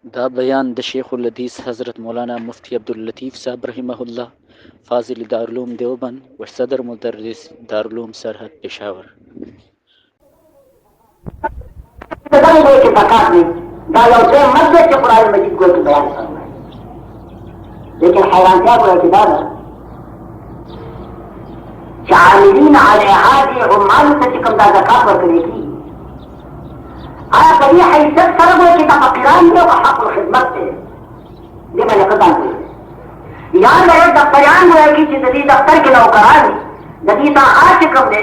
दा बयान द शेखुल हदीस हज़रत मौलाना मुफ्ती अब्दुल लतीफ़ साहब रहिमहुल्लाह फ़ाज़िल दारुल देवबंद व सदर मुदर्रिस दारुल सरहद पेशावर। लेकिन हैरान क्या हुआ कि दादा शामिलीन अलैहा जी उम्मान से चिकम दादा काफर करेगी आ कभी हैसियत सरब हुए कि तफक्रान में हक़ुल खिदमत से ये मैंने कदम हुए याद है दफ्तरान हुए कि जिंदगी दफ्तर के नौकरान जदी ता आ चिकम दे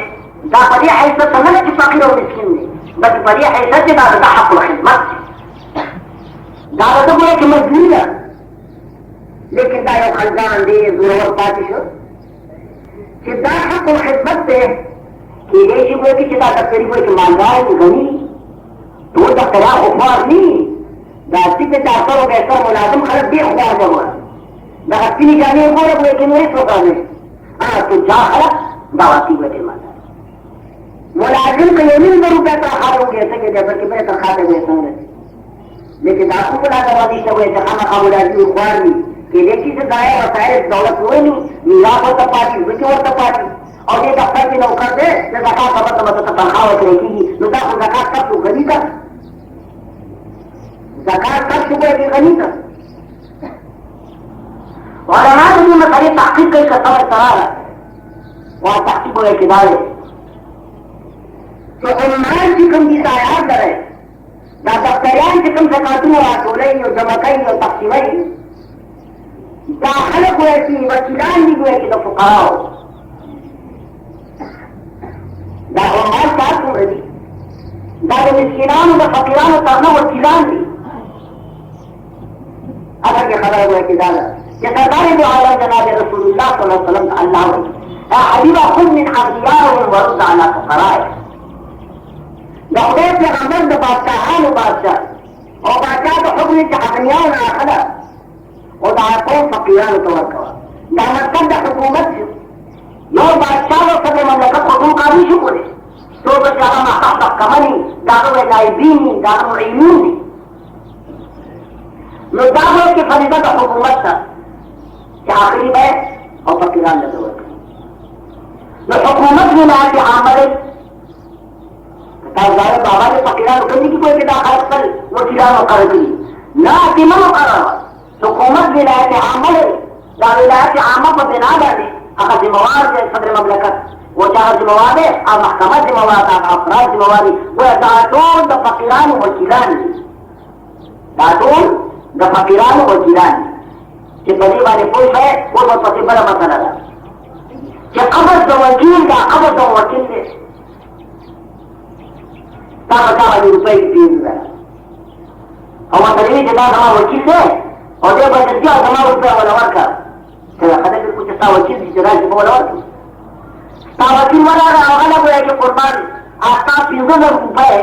दा बड़ी हैसियत समझ कि फकीर और मिस्किन ने बस बड़ी हैसियत से दादा हक़ुल खिदमत से दादा तो बोले कि मजबूर है लेकिन दायो खलदान दे जोर पातिश चिदा हक़ुल खिदमत से कि देशी को कि चिदा दफ्तरी को कि मालदार गनी तो दफ्तरा खुफार नहीं दास्ती पे चाहता हो कैसा मुलाजिम खलक भी खुफार का हुआ दास्ती नहीं जाने को रहे कि नहीं सोता है तो जा खलक दावती बैठे माता मुलाजिम का ये नहीं रुपया तनख्वाह हो गया ऐसे जैसा कि मेरे तनख्वाह पे वैसा लेकिन दासू को लादा वादी से हुए जहां का मुलाजिम खुफार नहीं कि देखी से दाया वसाइल दौलत हुए नहीं मीराब होता पार्टी विकी होता पार्टी और ये दफ्तर की नौकर दे ज़कात का मतलब तनख्वाह करेगी नुदा को ज़कात कब तो गनी का ज़कात कब सुबह की गनी का और अनाज में मसाले तहकीक कई का समझ करा वहां तहकीक हुए कि डाले तो उम्मान की कम की तायात करे ना दफ्तरियान से कम से काटू और तोले और जमकई और तकसीमई दाखिल हुए कि वकीलान भी हुए कि तो फुकाओ दामाल साथ हो रही दादे मिस्किनान और फकीरान और तरना वकीलान भी अगर ये खबर हुए कि दादा ये सरकारी जो आलम जनाब रसूलुल्लाह सल्लल्लाहु अलैहि वसल्लम अल्लाह हबीबा खुद मिन अदियार और वरुद अला फकराए दौड़े से अमर बादशाहान बादशाह और बादशाह तो हुक्म चाहनिया ना खड़ा और दायकों फकीरान तवक्का दामत का हुकूमत यो बादशाह और सदर ममलकत हुकूम का भी शुक्र है तो बेचारा महता कमनी दारो लाइबीनी दारो इमूनी लो दारो की फरीदत हुकूमत था कि आखिरी में और फकीरान ने तवक्का लो हुकूमत में ना कि आमले ताज़ार बाबा ने फकीरान करने की कोई दाखिल कर वो किरान कर दी ना तिमन कर हुकूमत विलायत आमल या विलायत आमा पर बिना डाले अगर जिम्मेवार है सदर ममलकत वो चाहे जिम्मेवार है और महकमा जिम्मेवार था अफराद जिम्मेवारी वो दातून द फकीरान वकीलान दातून द फकीरान वकीलान कि बड़ी वाले पुरुष है वो बहुत सबसे बड़ा मसला था कि कब्र द वकील का कब्र द वकील से ₹50,000 की फीस है और वह तरीके के बाद हमारा वकील से और जब बजट और जमा रुपया वाला वर्का चला खड़े फिर कुछ तावकील की जगह से बोला तावकील वाला वाला बोला कि कुर्बान आस्था ₹3,000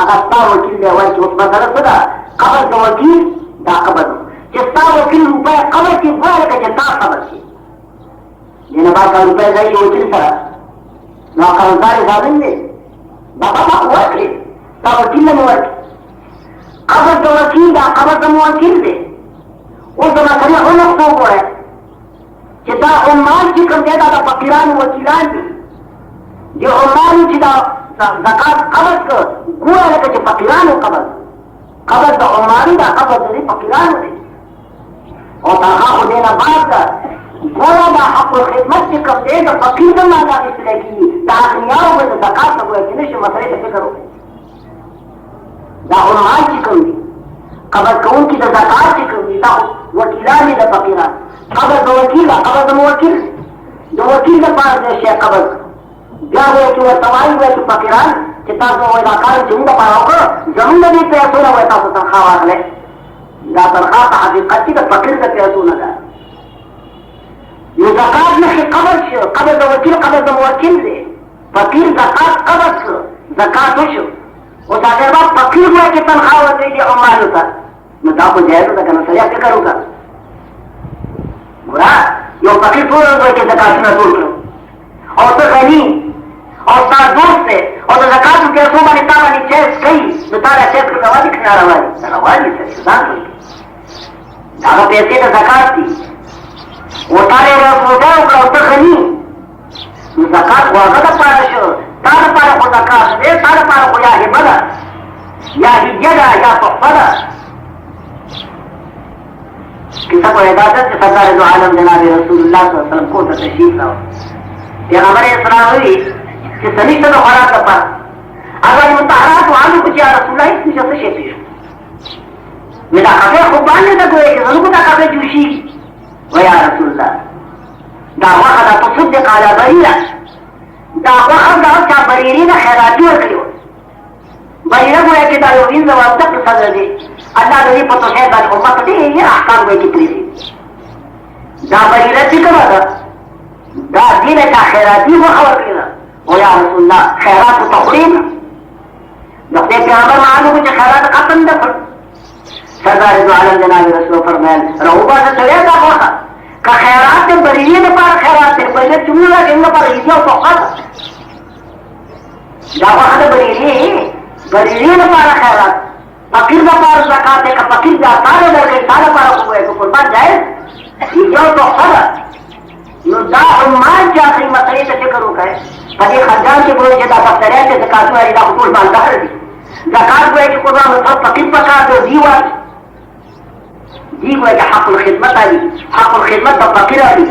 अगर तावकील दे वाला उस मसला सुना कबर का वकील दा कबर जितना वकील रुपया कबर की बोल का जितना कबर की जिन्हें बात का रुपया गई वकील सर ना कर्मचारी साधन दे बाबा बाप वर्क है तावकील ने वर्क कबर का वकील दा कबर का मुवक्किल दे वो जमा करने हो ना तो है कि दा उम्मान की कम ज्यादा दा फकीरान वकीलान भी जो उम्मान की दा ज़कात कबर का गुआ लगे जो फकीरान कबर दा उम्मान दा कबर दे फकीरान दे और तनख्वाह को देना बात का गोया दा हक़ुल खिदमत की कम दे दा फकीर का माना इसलिए की दाखियाओं में ज़कात का गुआ किने से मसले से करो दा उम्मान की कम दी कबर कौन की ज़कात की कम दी दा वकीलान दा फकीरान कबर दो वकील कबर दो वकील जो वकील के पास दे शेख कबर क्या हुआ कि वो तवाई हुआ कि फकीरान किताब में वो इलाका जमीन का पाया को जमीन में भी पैसों ना हुआ तो तनख्वाह ले या तनख्वाह का हकीकत की तो फकीर का पैसों ना जाए ये ज़कात में कबर दो वकील दे फकीर ज़कात कबर ज़कात हो वो अगर बात फकीर हुआ कि तनख्वाह हो गई और माल होता मैं तो आपको जाए तो कहना सही क्या करूँगा बुरा यो फकीर पूरा हुआ कि ज़कात ना दूर करो और तो गनी और दोस्त से और तो ज़कात के पैसों में निकाला नहीं चेस कई तो तारा चेस का रवाजी खिला रवाजी से सुधार हुई दादा पैसे तो ज़कात थी वो तारे रोज़ा उनका उत्तर खनी ज़कात वाक़ा का पारशो तारा पारा को ज़कात दे तारा पारा को या हिमला या हिजरा या फफरा किसा को इबादत के सरदार दो आलम जनाब रसूलुल्लाह सल्लल्लाहु अलैहि वसल्लम को तशरीफ लाओ ये हमारे इस्लाम हुई कि सनिष्ठ तो खड़ा कर पा अगर मुताहरा तो आलू कुछ या रसूलुल्लाह इसमें जैसे शेपी मेरा कफे खुबान ने तक हुए कि जरूर का कफे जूशी वो या रसूलुल्लाह दावा खदा तो सुद्ध काला बरीरा दावा खदा क्या बरीरी ना खैराती और करियो बरीरा को एक दालो इन जवाब तक सदर दे अल्लाह ने पतो है बात उम्मत दे ये अहकाम में कितनी दा बरीरा चिकवा दा दीन का खैराती वो खबर किया ओ या रसूलुल्लाह खैरात तखरीम जब देखे हमारे मालूम कुछ खैरात खत्म न कर सरदार दो आलम जनाब रसूल फरमाया रहुबा से चले दा का खैरात बरीरी ने पार खैरात से पहले चुनना देंगे पर इतना तो खत दावा खद बरीरी ने पार खैरात फकीर का पार ज़कात है का फकीर का सारे दर के सारे पार हुए तो कुर्बान जाए ये तो खत युद्धा उम्मान क्या खरी मसले से करो कहे पति खजान के बोले जदा पत्थर के ज़कात वाली का कुर्बान दार दी ज़कात को एक कुर्बान में सब फकीर पका दो जीवा जी को एक हक़ुल खिदमत आली हक़ुल खिदमत का फकीर आली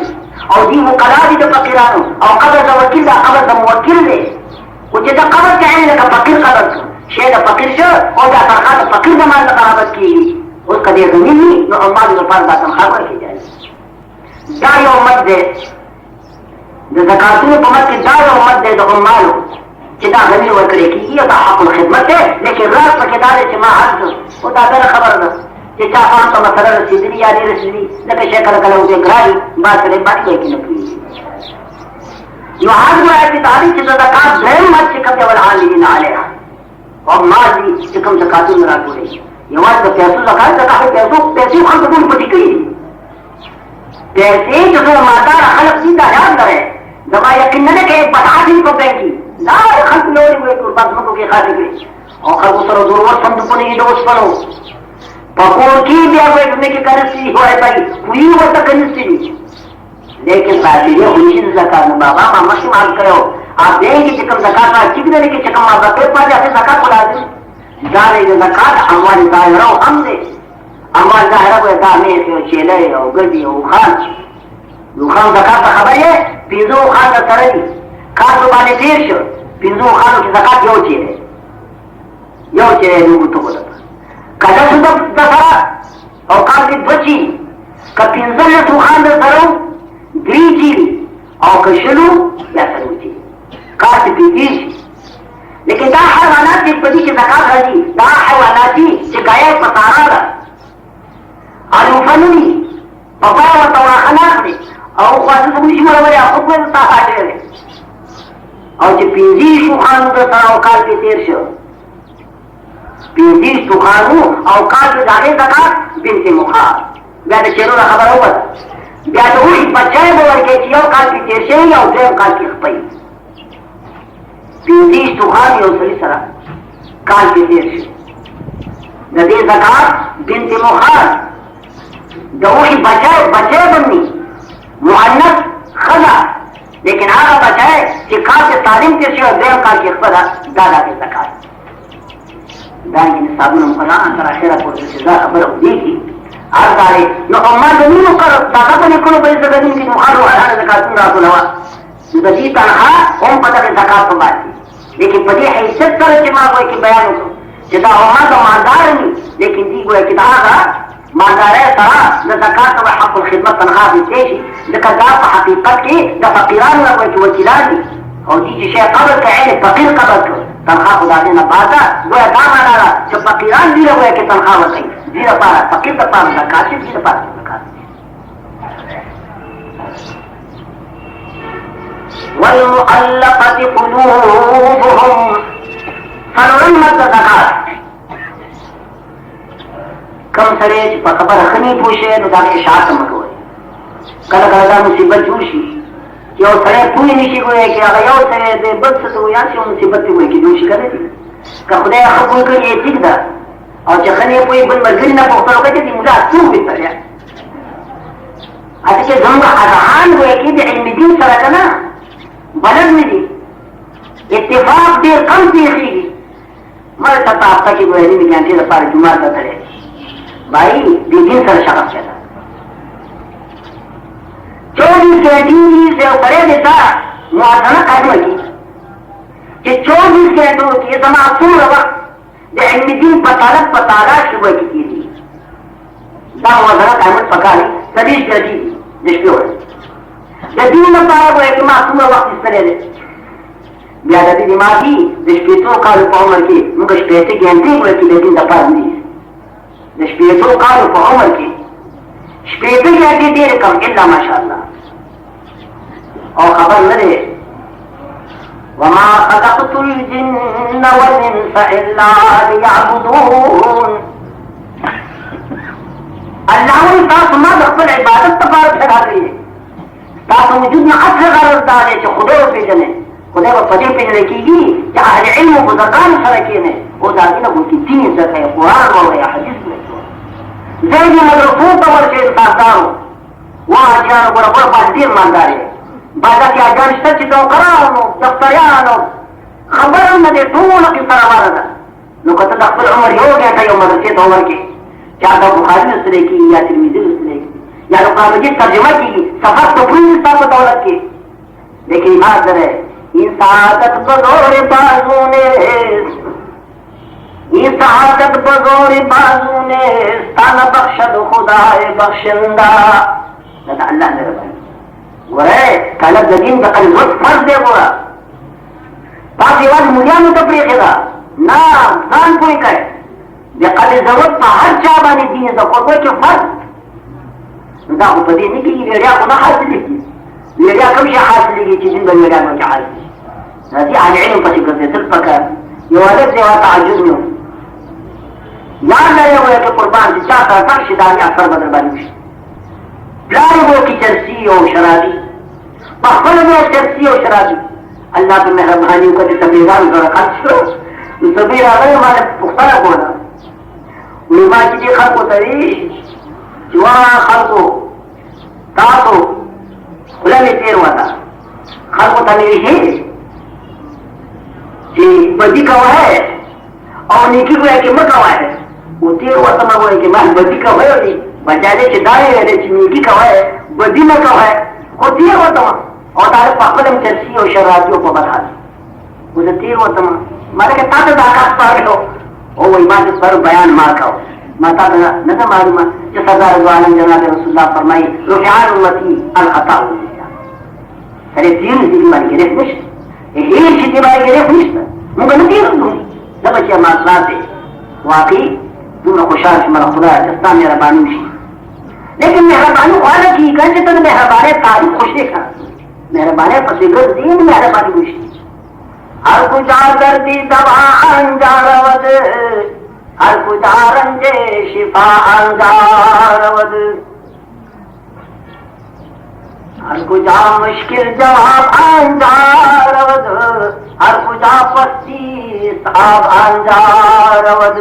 और जी वो कला दी तो फकीरानो और कब्र का वकील का कब्र का मुवक्किल दे कुछ जब कब्र चाहे का फकीर कब्र शेर फकीर से और जा सरकार फकीर जमान बराबर की उसका दे जमीन नहीं तो अम्मा के पास बात खबर की जाए दायो मत दे जो ज़कात में पमत के दायो मत दे तो मालो चिता गनी वर करे की ये तो हक़ुल खिदमत है लेकिन रात पर किताबे से माहद वो दादा खबर ना ये चाफान तो मसला रसीदी या नहीं रसीदी लेकिन शेखर कला उसे ग्राही बात करे बात है कि नहीं जो आज वो ऐसी तारीख की ज़कात गैर मत से कब जब आलिमीन आलेहा और माजी चिकम ज़कात में रात हो रही ये वाज तो पैसों ज़कात ज़कात पैसे हम तो कोई पटिकली पैसे जो माता खलक सीधा याद करे दवा यकीन न के बता दिन को बैंकी ना खल्क लोरी हुए तो बात मको के खाते के और खल्क सरो जरूरत संत को नहीं दोस्त पड़ो पकोर की भी आगे तुम्हें की करसी हो है भाई हुई वो तक करसी लेकिन साथी ये हुई ज़कात में बाबा मामा से मांग करो आप देंगे चिकम ज़कात का चिकने के चिकम आप पेट पा जाते ज़कात को लाजिम जाने के ज़कात हमारी जाहिरा हमने हमारी जाहिरा को दामे से चेले और गदी और खान ज़कात का खबर है पिंजो खान का तरही खान तो बाने देश पिंजो खान की ज़कात यो चेले लोग तो बोला कदा सुबह दसरा और काल की बची का पिंजो ने सुखान दे सरो ग्रीची और कशलू या सरूची काट पीती लेकिन दा हैवानात की बदी की ज़कात रही दा हैवानाती से गाय पतारा आलूफनी पपा व तवा खनाक ने और वाज सब कुछ मर गया खुद में ताहा दे और जो पिंजी सुखान दे सरो काल की तेर से पिंजी सुखान और काल के जाने ज़कात बिनते मुखार या चेरो खबर हो या तो वही बच्चे बोल के जियो काल की तेर से या उदय काल की खपई पिंजी सुखान यो सही सरा काल की तेर से नदी ज़कात बिनते मुखार दोही बचे बननी मुअन्नस खला लेकिन आगा बचाए कि खास तालीम के से और देव काल की खबरा दादा के ज़कात दान की साबुन मुकला अंतर आखिरा को से खबर दी थी आज दारे नो अम्मा जमीन कर दादा को निकलो पैसे जमीन की मुखार वाला ज़कात ना तो लवा नदी तनहा हम पता के ज़कात को बात लेकिन बड़ी हैसियत करे कि मां कोई की बयान हो जिदा अम्मा तो मानदार नहीं लेकिन दी को किताबा मानदार है सारा न ज़कात व हक़ुल खिदमत तनहा भी तेजी ज़कात हकीकत की द फकीरान व कोई वकीलानी और जी शेख कब्र के है फकीर कब्र को तनहा खुदा ने न पाता वो दाम आना जो फकीरान दिए हुए के तनहा होती जीरा पारा फकीर का पास ज़कात जीरा पास ज़कात वल मुअल्लक़ति क़ुलूबुहुम फलुम्मत ज़कात कम सरे खबर खनी पूछे तो दाने इशात मको कल कल मुसीबत जूशी कि वो सड़े पूरी निशी को है कि अगर यो सड़े दे बद से तो यहाँ से मुसीबत हुई कि जोशी करे थी का खुदा खबूल कर ये ठीक था और चखने कोई बन मर्जी ना पहुंचा होगा कि मुझे क्यों भी कर आज के जंगा आसान हुए कि इल्मी दिन सरा ना बलद में दी इत्तेफाक देर कम देखी मर तथा आपका की गोहरी में ज्ञान पार जुमा का करे भाई दिन सर शराब कहता 24 घंटे से करे देता मुआवजा कायम की कि 24 घंटों की समाप्त वक्त इल्मी दिन पताला सुबह की थी दा मुआवजा कायम पका ली सभी जल्दी जिसके हो जल्दी न पाया वो एक मासूम वक्त इस तरह से ब्यादती दिमागी जिसपेटों का रुपौमर के मुझे पैसे गेंदे हुए की लेकिन दफा नहीं जिसपेटों का रुपौमर के स्पेटे गेंदे देर कम इल्ला माशाअल्लाह और खबर न दे वमा खलक़तुल जिन्ना वल इंसा इल्ला लियअबुदून अल्लाह ने तास मा दखल इबादत तबार ठहरा दी तास वजूद में असर करार डाले जो खुदा पे जने खुदा को पदे पे रखेगी कि अहले इल्म बुज़ुर्गान सरके ने वो जाती ना उनकी दीन इज्जत है कुरान और या हदीस में जैसे मदरसों तवर से इंसादारो वहाँ जान को रबर बादीर मानदार है बाजा के आजान सच तो करानो दफ्तरियानो खबर न दे दून की तरह वाला नो कहता दफ्तर उमर हो गया था यो मदरसे तो उमर के क्या था बुखारी में सुने की या तिरमिज़ी में सुने की या लोग मस्जिद तर्जुमा की सफर तो पूरी साफ दौलत के लेकिन बात है इंसादत बगौर बाजू ने इंसादत बगौर बाजू ने ताना बख्शद खुदाए बख्शिंदा ना अल्लाह ने रबाई वरे कलब जगीन का कल वक्त फर्ज दे बोला ताकि वाली मुलिया में तबलीग है ना जान कोई करे बेकद जरूरत पर हर चाबानी दीन दा कोई के फर्ज ना उपदी नहीं की वेड़िया को ना हासिल की वेड़िया कब से हासिल की चीज़ में वेड़िया में क्या हासिल هذه على علم بسيطة تلفك يولد زي وتعجز منه يا لا يوم قربان جاتا تمشي داني أكثر بدر بالوش لا يبو کی جنسی و شرابی بخبر میں جنسی و شرابی اللہ کی مہربانی کو تبلیغان درکات شو تبلیغ آگئے ہمارے پختانہ کونا علماء کی خلق و تریش جوان خلق و تاسو خلمی تیر واتا خلق و تریشی बदी का है और निकी को है कि मत का है वो तेरे वाला में वो है कि मान बदी का है नहीं बजाने से दाएं है लेकिन निकी का है बदी में का है वो तेरे वाला और तारे पापड़ में चर्ची और शराबियों को बता दे वो तेरे वाला मारे के ताते दाकात पार लो ओ वही बात पर बयान मार का माता ना न तो मालूम जो सरदार वालन जनाब रसूलुल्लाह फरमाई रुफियान उम्मती अल खता अरे तीन दिन मार के रेख هي شيء ما يجري فيش ممكن نطير ده بس يا معصاتي واقعي دون خوشاش من خدا دستان يا رباني مشي लेकिन मेहरबानी वाला की गंज तक मेहरबानी तारीफ खुशी का मेहरबानी पसीगर दीन मेहरबानी खुशी हर कुछ दर्दी दवा अंजारवद हर कुछ रंजे शिफा अंजारवद हर कुछ मुश्किल जवाब अंजारवद हर कुछ पस्ती साहब अंजारवद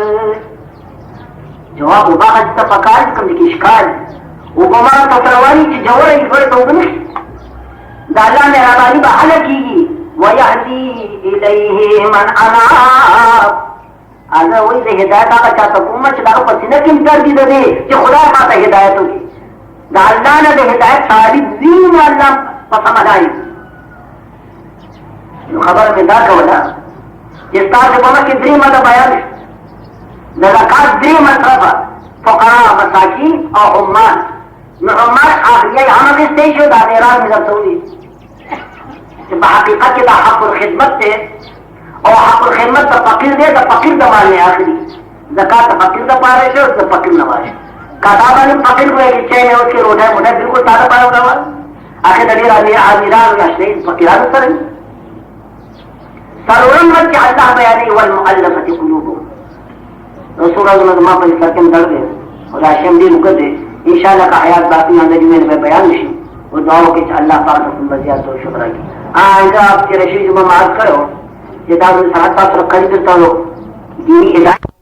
जवाब उबा हज तपकार कम की शिकार उबमा ततरवानी की जवर इफर तो बने दाला मेहरबानी बहाल कीगी वयहदी इलैहि मन अनाब अगर वही से हिदायत का चाहता उम्मत चला पसीना किम कर दी दे जो खुदा माता हिदायत होगी दाला ने दे हिदायत सारी दीन वाला पसंद आई खबर में दा कवला जिस तरह से बोला कि ड्रीम मतलब बयान ज़कात ड्रीम मतलब फकरा मसाकिन और उम्मान उम्मान आखिरी हम इस देश में दानेरान में जब बहकीकत के हक़ुल खिदमत से और हक़ुल खिदमत तो फकीर दे तो फकीर दबाल ने आखिरी ज़कात तो फकीर दबा रहे थे उसको फकीर नवाजे काताबा ने फकीर को एक चैन है उसके रोज़ा मुझे बिल्कुल ताज़ा पाया हुआ आखिर दलील आमीरान या शहीद फकीरान सर सरोरम मत के अल्लाह बयानी वल मुअल्लफति कुलूबुहुम रसूल अल्लाह मां पर सरकन दर्द है और आशम दी मुकद्दे इंशाअल्लाह का हयात बाकी अंदर में बयान नहीं वो दुआओं के अल्लाह पाक ने मज़िया तो शुक्र की आइंदा आपके रशीद जुमा माफ करो ये दारुल सलात पास रखा ही करता लो दीनी हिदायत